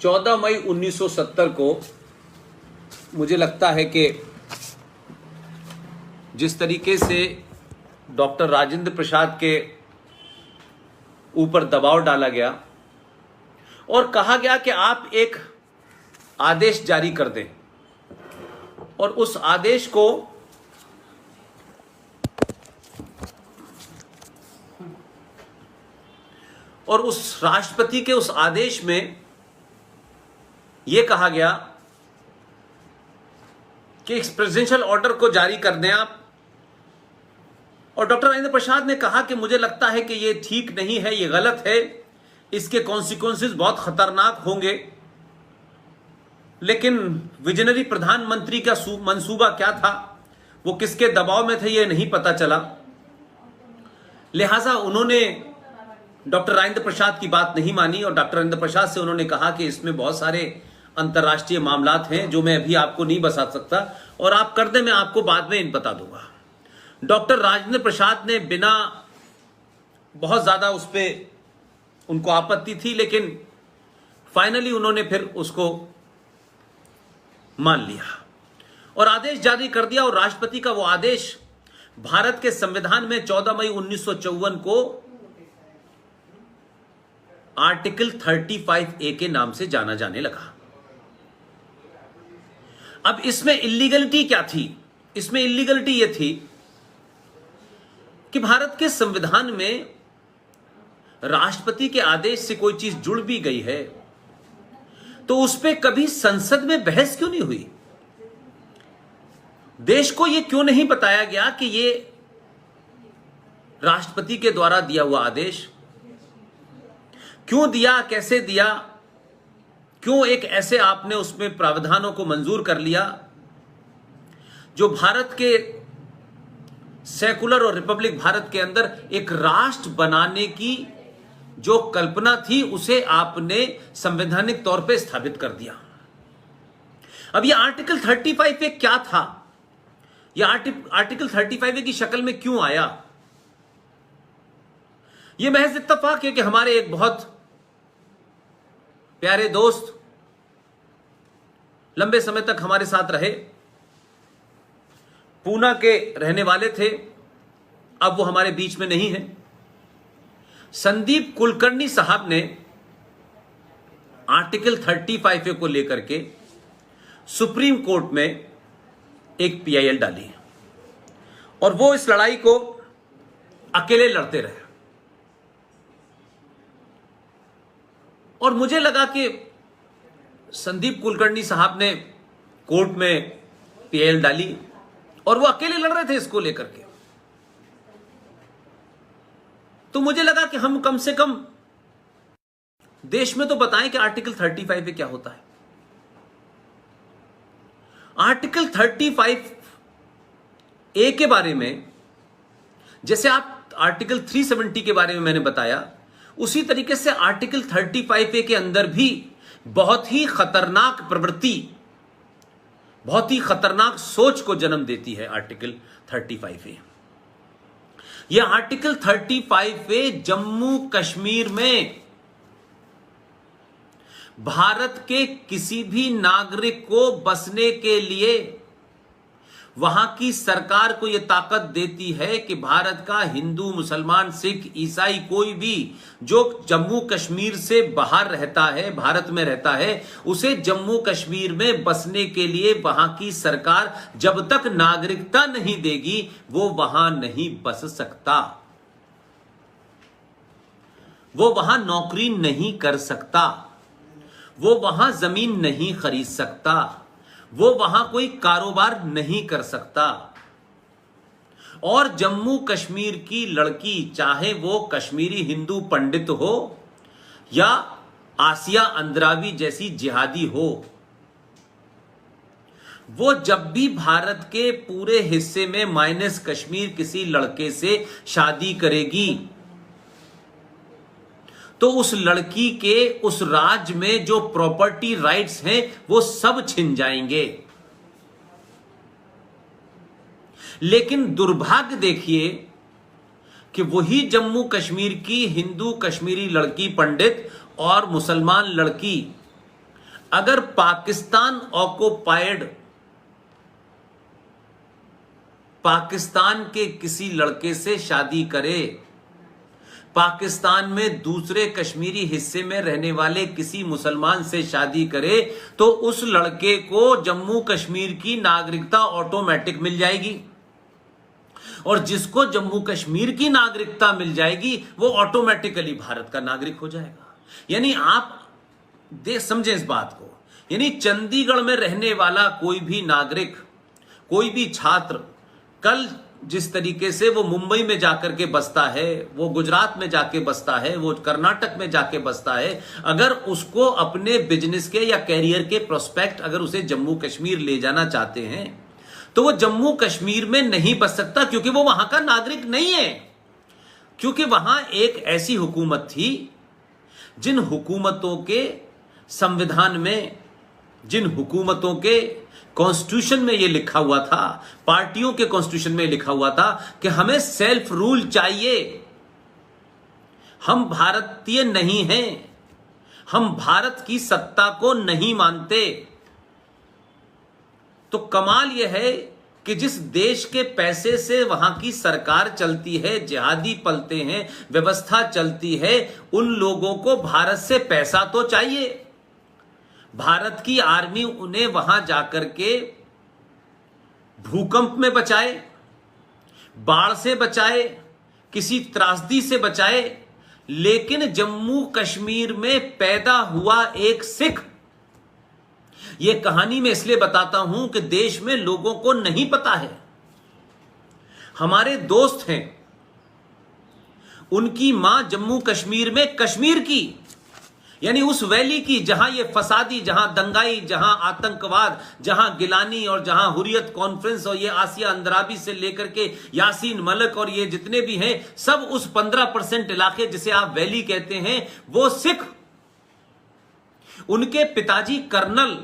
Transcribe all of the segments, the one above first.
14 मई 1970 को मुझे लगता है कि जिस तरीके से डॉक्टर राजेंद्र प्रसाद के ऊपर दबाव डाला गया और कहा गया कि आप एक आदेश जारी कर दें, और उस आदेश को और उस राष्ट्रपति के उस आदेश में यह कहा गया कि एक प्रेसिडेंशियल ऑर्डर को जारी कर दें आप। और डॉक्टर राजेंद्र प्रसाद ने कहा कि मुझे लगता है कि यह ठीक नहीं है, यह गलत है, इसके कॉन्सिक्वेंसेस बहुत खतरनाक होंगे। लेकिन विजनरी प्रधानमंत्री का मंसूबा क्या था, वो किसके दबाव में थे, यह नहीं पता चला। लिहाजा उन्होंने डॉक्टर राजेंद्र प्रसाद की बात नहीं मानी और डॉक्टर राजेंद्र प्रसाद से उन्होंने कहा कि इसमें बहुत सारे अंतर्राष्ट्रीय मामलात हैं जो मैं अभी आपको नहीं बता सकता, और आप कर दें, मैं आपको बाद में बता दूंगा। डॉक्टर राजेंद्र प्रसाद ने बिना बहुत ज्यादा उस पर उनको आपत्ति थी, लेकिन फाइनली उन्होंने फिर उसको मान लिया और आदेश जारी कर दिया। और राष्ट्रपति का वो आदेश भारत के संविधान में 14 मई 1954 को आर्टिकल 35A के नाम से जाना जाने लगा। अब इसमें इलीगलिटी क्या थी? इसमें इलीगलिटी यह थी कि भारत के संविधान में राष्ट्रपति के आदेश से कोई चीज जुड़ भी गई है तो उस पर कभी संसद में बहस क्यों नहीं हुई? देश को यह क्यों नहीं बताया गया कि यह राष्ट्रपति के द्वारा दिया हुआ आदेश क्यों दिया, कैसे दिया, क्यों एक ऐसे आपने उसमें प्रावधानों को मंजूर कर लिया जो भारत के सेकुलर और रिपब्लिक भारत के अंदर एक राष्ट्र बनाने की जो कल्पना थी उसे आपने संवैधानिक तौर पे स्थापित कर दिया। अब यह आर्टिकल 35A क्या था? यह आर्टिकल 35A की शक्ल में क्यों आया? यह महज इत्तेफाक है कि हमारे एक बहुत प्यारे दोस्त लंबे समय तक हमारे साथ रहे, पूना के रहने वाले थे, अब वो हमारे बीच में नहीं है। संदीप कुलकर्णी साहब ने आर्टिकल 35A को लेकर के सुप्रीम कोर्ट में एक PIL डाली और वो इस लड़ाई को अकेले लड़ते रहे। और मुझे लगा कि संदीप कुलकर्णी साहब ने कोर्ट में PIL डाली और वो अकेले लड़ रहे थे इसको लेकर के, तो मुझे लगा कि हम कम से कम देश में तो बताएं कि आर्टिकल 35A क्या होता है। आर्टिकल 35A के बारे में जैसे आप आर्टिकल 370 के बारे में मैंने बताया, उसी तरीके से आर्टिकल 35A के अंदर भी बहुत ही खतरनाक प्रवृत्ति, बहुत ही खतरनाक सोच को जन्म देती है आर्टिकल 35A। यह आर्टिकल 35A जम्मू कश्मीर में भारत के किसी भी नागरिक को बसने के लिए वहां की सरकार को यह ताकत देती है कि भारत का हिंदू, मुसलमान, सिख, ईसाई कोई भी जो जम्मू कश्मीर से बाहर रहता है, भारत में रहता है, उसे जम्मू कश्मीर में बसने के लिए वहां की सरकार जब तक नागरिकता नहीं देगी वो वहां नहीं बस सकता, वो वहां नौकरी नहीं कर सकता, वो वहां जमीन नहीं खरीद सकता, वो वहां कोई कारोबार नहीं कर सकता। और जम्मू कश्मीर की लड़की, चाहे वो कश्मीरी हिंदू पंडित हो या आसिया अंद्रावी जैसी जिहादी हो, वो जब भी भारत के पूरे हिस्से में माइनस कश्मीर किसी लड़के से शादी करेगी तो उस लड़की के उस राज्य में जो प्रॉपर्टी राइट्स हैं वो सब छिन जाएंगे। लेकिन दुर्भाग्य देखिए कि वही जम्मू कश्मीर की हिंदू कश्मीरी लड़की पंडित और मुसलमान लड़की अगर पाकिस्तान ऑक्युपाइड पाकिस्तान के किसी लड़के से शादी करे, पाकिस्तान में दूसरे कश्मीरी हिस्से में रहने वाले किसी मुसलमान से शादी करे, तो उस लड़के को जम्मू कश्मीर की नागरिकता ऑटोमेटिक मिल जाएगी, और जिसको जम्मू कश्मीर की नागरिकता मिल जाएगी वो ऑटोमेटिकली भारत का नागरिक हो जाएगा। यानी आप समझें इस बात को, यानी चंडीगढ़ में रहने वाला कोई भी नागरिक, कोई भी छात्र, कल जिस तरीके से वो मुंबई में जाकर के बसता है, वो गुजरात में जाके बसता है, वो कर्नाटक में जाके बसता है, अगर उसको अपने बिजनेस के या कैरियर के प्रोस्पेक्ट अगर उसे जम्मू कश्मीर ले जाना चाहते हैं, तो वो जम्मू कश्मीर में नहीं बस सकता, क्योंकि वो वहां का नागरिक नहीं है। क्योंकि वहां एक ऐसी हुकूमत थी, जिन हुकूमतों के संविधान में, जिन हुकूमतों के कॉन्स्टिट्यूशन में यह लिखा हुआ था, पार्टियों के कॉन्स्टिट्यूशन में लिखा हुआ था कि हमें सेल्फ रूल चाहिए, हम भारतीय नहीं हैं, हम भारत की सत्ता को नहीं मानते। तो कमाल यह है कि जिस देश के पैसे से वहां की सरकार चलती है, जिहादी पलते हैं, व्यवस्था चलती है, उन लोगों को भारत से पैसा तो चाहिए। भारत की आर्मी उन्हें वहां जाकर के भूकंप में बचाए, बाढ़ से बचाए, किसी त्रासदी से बचाए, लेकिन जम्मू कश्मीर में पैदा हुआ एक सिख, यह कहानी मैं इसलिए बताता हूं कि देश में लोगों को नहीं पता है। हमारे दोस्त हैं, उनकी मां जम्मू कश्मीर में, कश्मीर की यानी उस वैली की जहां ये फसादी, जहां दंगाई, जहां आतंकवाद, जहां गिलानी और जहां हुर्रियत कॉन्फ्रेंस और ये आसिया अंद्राबी से लेकर के यासीन मलिक और ये जितने भी हैं, सब उस 15% इलाके जिसे आप वैली कहते हैं, वो सिख। उनके पिताजी कर्नल,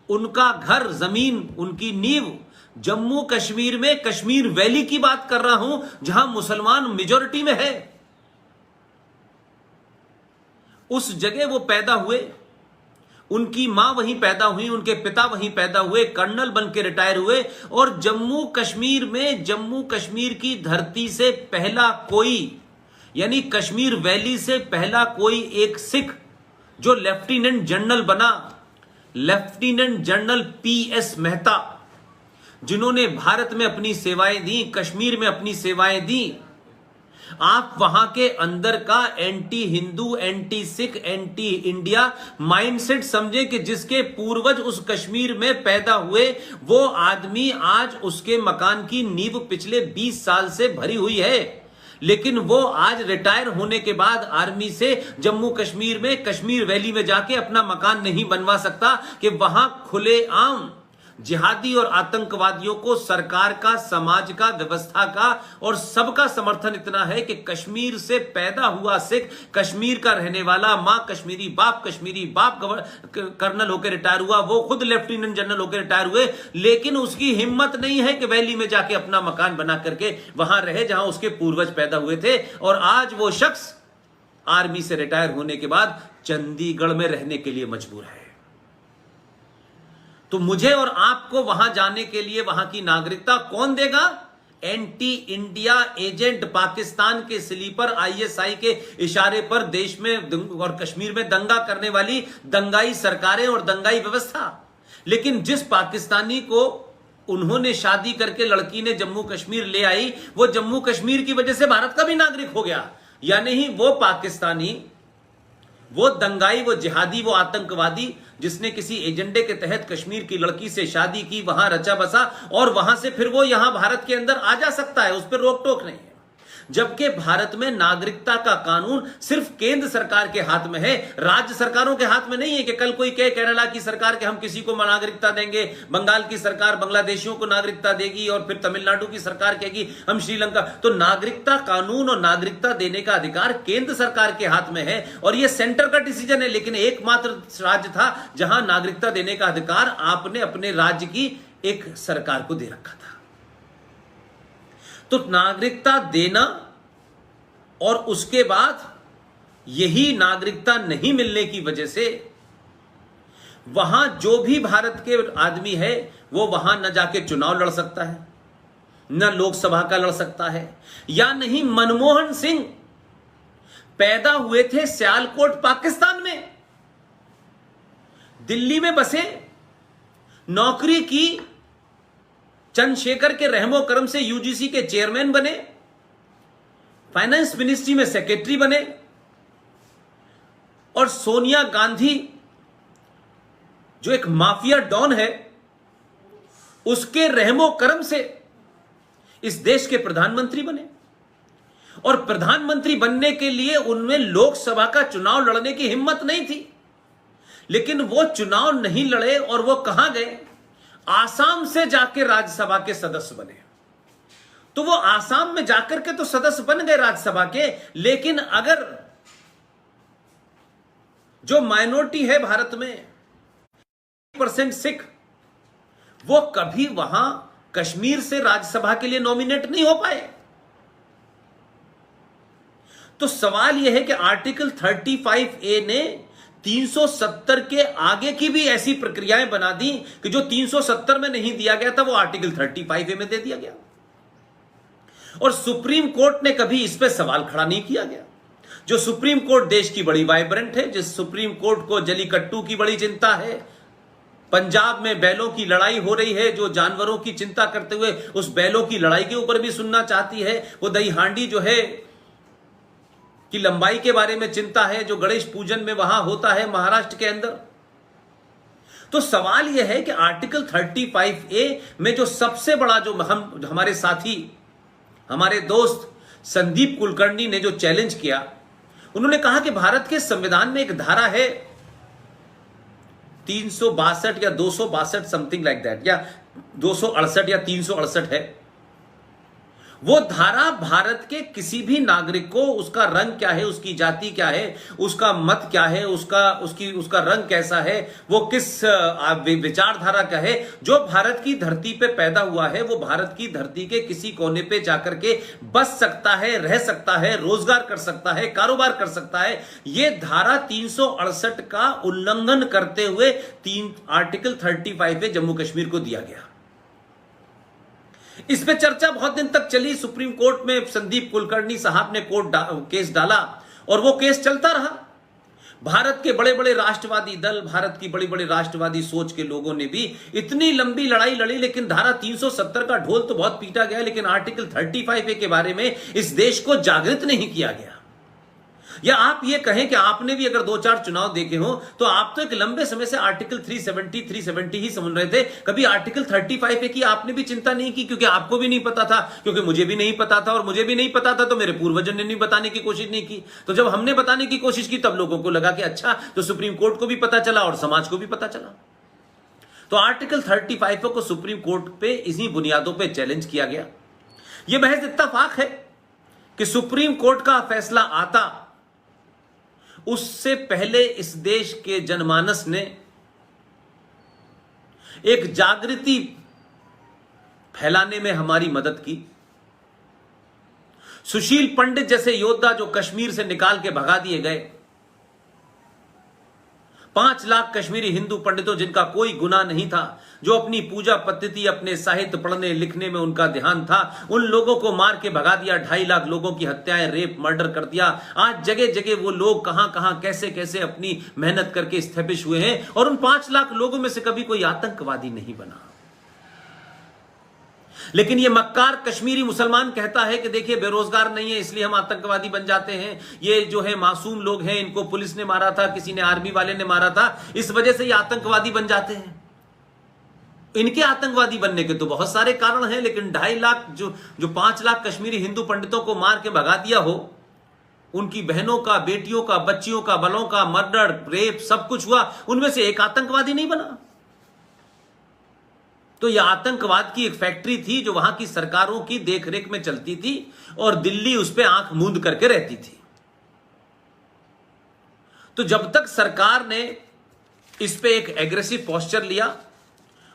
उनका घर, जमीन, उनकी नींव जम्मू कश्मीर में, कश्मीर वैली की बात कर रहा हूं, जहां मुसलमान मेजॉरिटी में है। उस जगह वो पैदा हुए, उनकी मां वहीं पैदा हुई, उनके पिता वहीं पैदा हुए, कर्नल बन के रिटायर हुए, और जम्मू कश्मीर में, जम्मू कश्मीर की धरती से पहला कोई, यानी कश्मीर वैली से पहला कोई एक सिख जो लेफ्टिनेंट जनरल बना, लेफ्टिनेंट जनरल PS मेहता, जिन्होंने भारत में अपनी सेवाएं दी, कश्मीर में अपनी सेवाएं दी। आप वहां के अंदर का anti Hindu, anti Sikh, anti India mindset समझे कि जिसके पूर्वज उस कश्मीर में पैदा हुए, वो आदमी आज उसके मकान की नींव पिछले 20 साल से भरी हुई है, लेकिन वो आज रिटायर होने के बाद आर्मी से जम्मू कश्मीर में, कश्मीर वैली में जाके अपना मकान नहीं बनवा सकता कि वहां खुलेआम जिहादी और आतंकवादियों को सरकार का, समाज का, व्यवस्था का और सबका समर्थन इतना है कि कश्मीर से पैदा हुआ सिख, कश्मीर का रहने वाला, मां कश्मीरी बाप कर्नल होकर रिटायर हुआ, वो खुद लेफ्टिनेंट जनरल होकर रिटायर हुए, लेकिन उसकी हिम्मत नहीं है कि वैली में जाके अपना मकान बना करके वहां रहे जहां उसके पूर्वज पैदा हुए थे। और आज वो शख्स आर्मी से रिटायर होने के बाद चंडीगढ़ में रहने के लिए मजबूर है। तो मुझे और आपको वहां जाने के लिए वहां की नागरिकता कौन देगा? एंटी इंडिया एजेंट, पाकिस्तान के स्लीपर, ISI के इशारे पर देश में और कश्मीर में दंगा करने वाली दंगाई सरकारें और दंगाई व्यवस्था। लेकिन जिस पाकिस्तानी को उन्होंने शादी करके लड़की ने जम्मू कश्मीर ले आई, वो जम्मू कश्मीर की वजह से भारत का भी नागरिक हो गया। यानी ही वो पाकिस्तानी, वो दंगाई, वो जिहादी, वो आतंकवादी जिसने किसी एजेंडे के तहत कश्मीर की लड़की से शादी की, वहां रचा बसा, और वहां से फिर वो यहां भारत के अंदर आ जा सकता है, उस पर रोक टोक नहीं है। जबकि भारत में नागरिकता का कानून सिर्फ केंद्र सरकार के हाथ में है, राज्य सरकारों के हाथ में नहीं है कि कल कोई कहे केरला की सरकार के हम किसी को नागरिकता देंगे, बंगाल की सरकार बांग्लादेशियों को नागरिकता देगी, और फिर तमिलनाडु की सरकार कहेगी हम श्रीलंका। तो नागरिकता कानून और नागरिकता देने का अधिकार केंद्र सरकार के हाथ में है, और यह सेंटर का डिसीजन है। लेकिन एकमात्र राज्य था जहां नागरिकता देने का अधिकार आपने अपने राज्य की एक सरकार को दे रखा था। तो नागरिकता देना और उसके बाद यही नागरिकता नहीं मिलने की वजह से वहां जो भी भारत के आदमी है वो वहां न जाके चुनाव लड़ सकता है, न लोकसभा का लड़ सकता है। या नहीं, मनमोहन सिंह पैदा हुए थे सियालकोट पाकिस्तान में, दिल्ली में बसे, नौकरी की, चंद्रशेखर के रहमो करम से यूजीसी के चेयरमैन बने, फाइनेंस मिनिस्ट्री में सेक्रेटरी बने, और सोनिया गांधी जो एक माफिया डॉन है उसके रहमो करम से इस देश के प्रधानमंत्री बने। और प्रधानमंत्री बनने के लिए उनमें लोकसभा का चुनाव लड़ने की हिम्मत नहीं थी, लेकिन वो चुनाव नहीं लड़े और वो कहां गए, आसाम से जाके राज्यसभा के सदस्य बने। तो वो आसाम में जाकर के तो सदस्य बन गए राज्यसभा के, लेकिन अगर जो माइनॉरिटी है भारत में 1% सिख, वो कभी वहां कश्मीर से राज्यसभा के लिए नॉमिनेट नहीं हो पाए। तो सवाल यह है कि आर्टिकल 35A ने 370 के आगे की भी ऐसी प्रक्रियाएं बना दी कि जो 370 में नहीं दिया गया था वो आर्टिकल 35A में दे दिया गया। और सुप्रीम कोर्ट ने कभी इस पे सवाल खड़ा नहीं किया गया। जो सुप्रीम कोर्ट देश की बड़ी वाइब्रेंट है, जिस सुप्रीम कोर्ट को जलीकट्टू की बड़ी चिंता है, पंजाब में बैलों की लड़ाई हो रही है, जो जानवरों की चिंता करते हुए उस बैलों की लड़ाई के ऊपर भी सुनना चाहती है, वो दही हांडी जो है की लंबाई के बारे में चिंता है, जो गणेश पूजन में वहां होता है महाराष्ट्र के अंदर। तो सवाल यह है कि आर्टिकल 35A में जो सबसे बड़ा, जो हमारे साथी, हमारे दोस्त संदीप कुलकर्णी ने जो चैलेंज किया, उन्होंने कहा कि भारत के संविधान में एक धारा है 362 या 262 समथिंग लाइक दैट, या 268 या 368 है। वो धारा भारत के किसी भी नागरिक को, उसका रंग क्या है, उसकी जाति क्या है, उसका मत क्या है, उसका रंग कैसा है, वो किस विचारधारा का है, जो भारत की धरती पे पैदा हुआ है, वो भारत की धरती के किसी कोने पे जाकर के बस सकता है, रह सकता है, रोजगार कर सकता है, कारोबार कर सकता है। ये धारा 368 का उल्लंघन करते हुए आर्टिकल 35 जम्मू कश्मीर को दिया गया। इस पे चर्चा बहुत दिन तक चली। सुप्रीम कोर्ट में संदीप कुलकर्णी साहब ने केस डाला और वो केस चलता रहा। भारत के बड़े बड़े राष्ट्रवादी दल, भारत की बड़ी बड़ी राष्ट्रवादी सोच के लोगों ने भी इतनी लंबी लड़ाई लड़ी, लेकिन धारा 370 का ढोल तो बहुत पीटा गया, लेकिन आर्टिकल 35A के बारे में इस देश को जागृत नहीं किया गया। या आप ये कहें कि आपने भी अगर 2-4 चुनाव देखे हो तो आप तो एक लंबे समय से आर्टिकल 370 ही समझ रहे थे, कभी आर्टिकल 35A की आपने भी चिंता नहीं की, क्योंकि आपको भी नहीं पता था, क्योंकि मुझे भी नहीं पता था, और मुझे भी नहीं पता था तो मेरे पूर्वजों ने नहीं बताने की कोशिश नहीं की। तो जब हमने बताने की कोशिश की तब लोगों को लगा कि अच्छा, तो सुप्रीम कोर्ट को भी पता चला और समाज को भी पता चला। तो आर्टिकल 35 को सुप्रीम कोर्ट पे इसी बुनियादों पर चैलेंज किया गया। यह महज इत्तेफाक है कि सुप्रीम कोर्ट का फैसला आता, उससे पहले इस देश के जनमानस ने एक जागृति फैलाने में हमारी मदद की। सुशील पंडित जैसे योद्धा जो कश्मीर से निकाल के भगा दिए गए, 5 लाख कश्मीरी हिंदू पंडितों जिनका कोई गुनाह नहीं था, जो अपनी पूजा पद्धति, अपने साहित्य पढ़ने लिखने में उनका ध्यान था, उन लोगों को मार के भगा दिया। 2.5 लाख लोगों की हत्याएं, रेप, मर्डर कर दिया। आज जगह जगह वो लोग कहां कहां कैसे कैसे अपनी मेहनत करके स्थापित हुए हैं, और उन 5 लाख लोगों में से कभी कोई आतंकवादी नहीं बना। लेकिन ये मक्कार कश्मीरी मुसलमान कहता है कि देखिए बेरोजगार नहीं है इसलिए हम आतंकवादी बन जाते हैं, ये जो है मासूम लोग हैं, इनको पुलिस ने मारा था, किसी ने आर्मी वाले ने मारा था, इस वजह से ये आतंकवादी बन जाते हैं। इनके आतंकवादी बनने के तो बहुत सारे कारण हैं, लेकिन 2.5 लाख जो 5 लाख कश्मीरी हिंदू पंडितों को मार के भगा दिया हो, उनकी बहनों का, बेटियों का, बच्चियों का, बलों का मर्डर, रेप सब कुछ हुआ, उनमें से एक आतंकवादी नहीं बना। तो यह आतंकवाद की एक फैक्ट्री थी जो वहां की सरकारों की देखरेख में चलती थी और दिल्ली उस पर आंख मूंद करके रहती थी। तो जब तक सरकार ने इस पे एक एग्रेसिव पोस्चर लिया,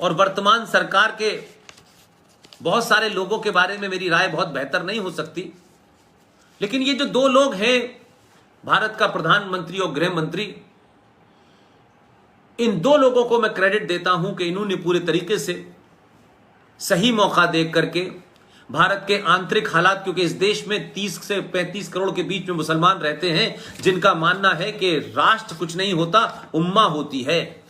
और वर्तमान सरकार के बहुत सारे लोगों के बारे में मेरी राय बहुत बेहतर नहीं हो सकती, लेकिन ये जो 2 लोग हैं, भारत का प्रधानमंत्री और गृह मंत्री, इन दो लोगों को मैं क्रेडिट देता हूं कि इन्होंने पूरे तरीके से सही मौका देख करके भारत के आंतरिक हालात, क्योंकि इस देश में 30 से 35 करोड़ के बीच में मुसलमान रहते हैं जिनका मानना है कि राष्ट्र कुछ नहीं होता, उम्मा होती है,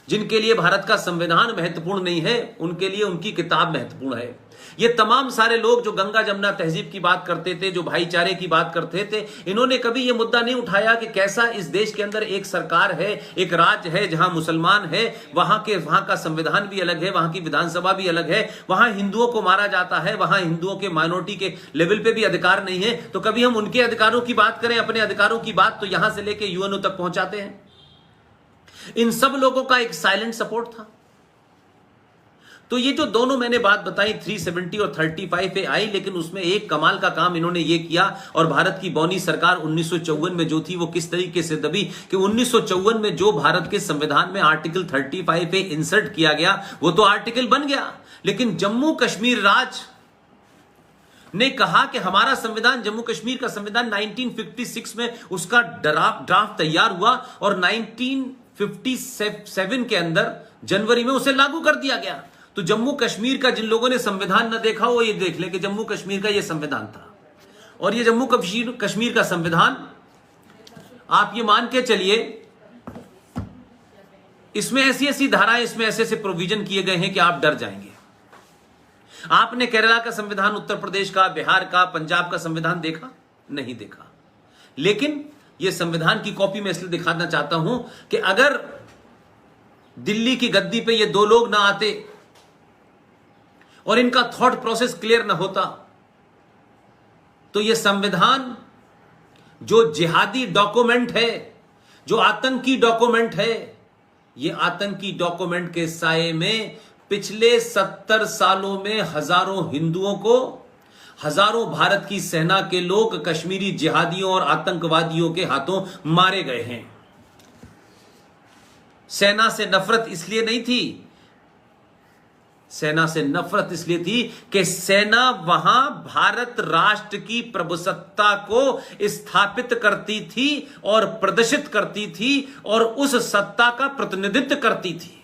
जिनके लिए भारत का संविधान महत्वपूर्ण नहीं है, उनके लिए उनकी किताब महत्वपूर्ण है। ये तमाम सारे लोग जो गंगा जमुना तहजीब की बात करते थे, जो भाईचारे की बात करते थे, इन्होंने कभी ये मुद्दा नहीं उठाया कि कैसा इस देश के अंदर एक सरकार है, एक राज्य है जहां मुसलमान है, वहां का संविधान भी अलग है, वहां की विधानसभा भी अलग है, वहां हिंदुओं को मारा जाता है, वहां हिंदुओं के माइनॉरिटी के लेवल पे भी अधिकार नहीं है। तो कभी हम उनके अधिकारों की बात करें, अपने अधिकारों की बात तो यहां से लेकर यूएनओ तक पहुंचाते हैं। इन सब लोगों का एक साइलेंट सपोर्ट था। तो ये जो दोनों मैंने बात बताई 370 और 35 पे आई, लेकिन उसमें एक कमाल का काम इन्होंने ये किया, और भारत की बौनी सरकार 1954 में जो थी वो किस तरीके से दबी कि 1954 में जो भारत के संविधान में आर्टिकल 35 पे इंसर्ट किया गया वो तो आर्टिकल बन गया, लेकिन जम्मू कश्मीर राज्य ने कहा कि हमारा संविधान, जम्मू कश्मीर का संविधान 1956 में उसका ड्राफ्ट तैयार हुआ और 1957 के अंदर जनवरी में उसे लागू कर दिया गया। तो जम्मू कश्मीर का जिन लोगों ने संविधान न देखा वो ये देख ले कि जम्मू कश्मीर का ये संविधान था, और ये जम्मू कश्मीर का संविधान आप ये मान के चलिए इसमें ऐसी ऐसी धाराएं, इसमें ऐसे ऐसे प्रोविजन किए गए हैं कि आप डर जाएंगे। आपने केरला का संविधान, उत्तर प्रदेश का, बिहार का, पंजाब का संविधान देखा? नहीं देखा। लेकिन यह संविधान की कॉपी मैं इसलिए दिखाना चाहता हूं कि अगर दिल्ली की गद्दी पे ये दो लोग ना आते और इनका थॉट प्रोसेस क्लियर ना होता तो यह संविधान जो जिहादी डॉक्यूमेंट है, जो आतंकी डॉक्यूमेंट है, यह आतंकी डॉक्यूमेंट के साये में पिछले 70 सालों में हजारों हिंदुओं को, हजारों भारत की सेना के लोग कश्मीरी जिहादियों और आतंकवादियों के हाथों मारे गए हैं। सेना से नफरत इसलिए नहीं थी, सेना से नफरत इसलिए थी कि सेना वहां भारत राष्ट्र की प्रभुसत्ता को स्थापित करती थी और प्रदर्शित करती थी और उस सत्ता का प्रतिनिधित्व करती थी।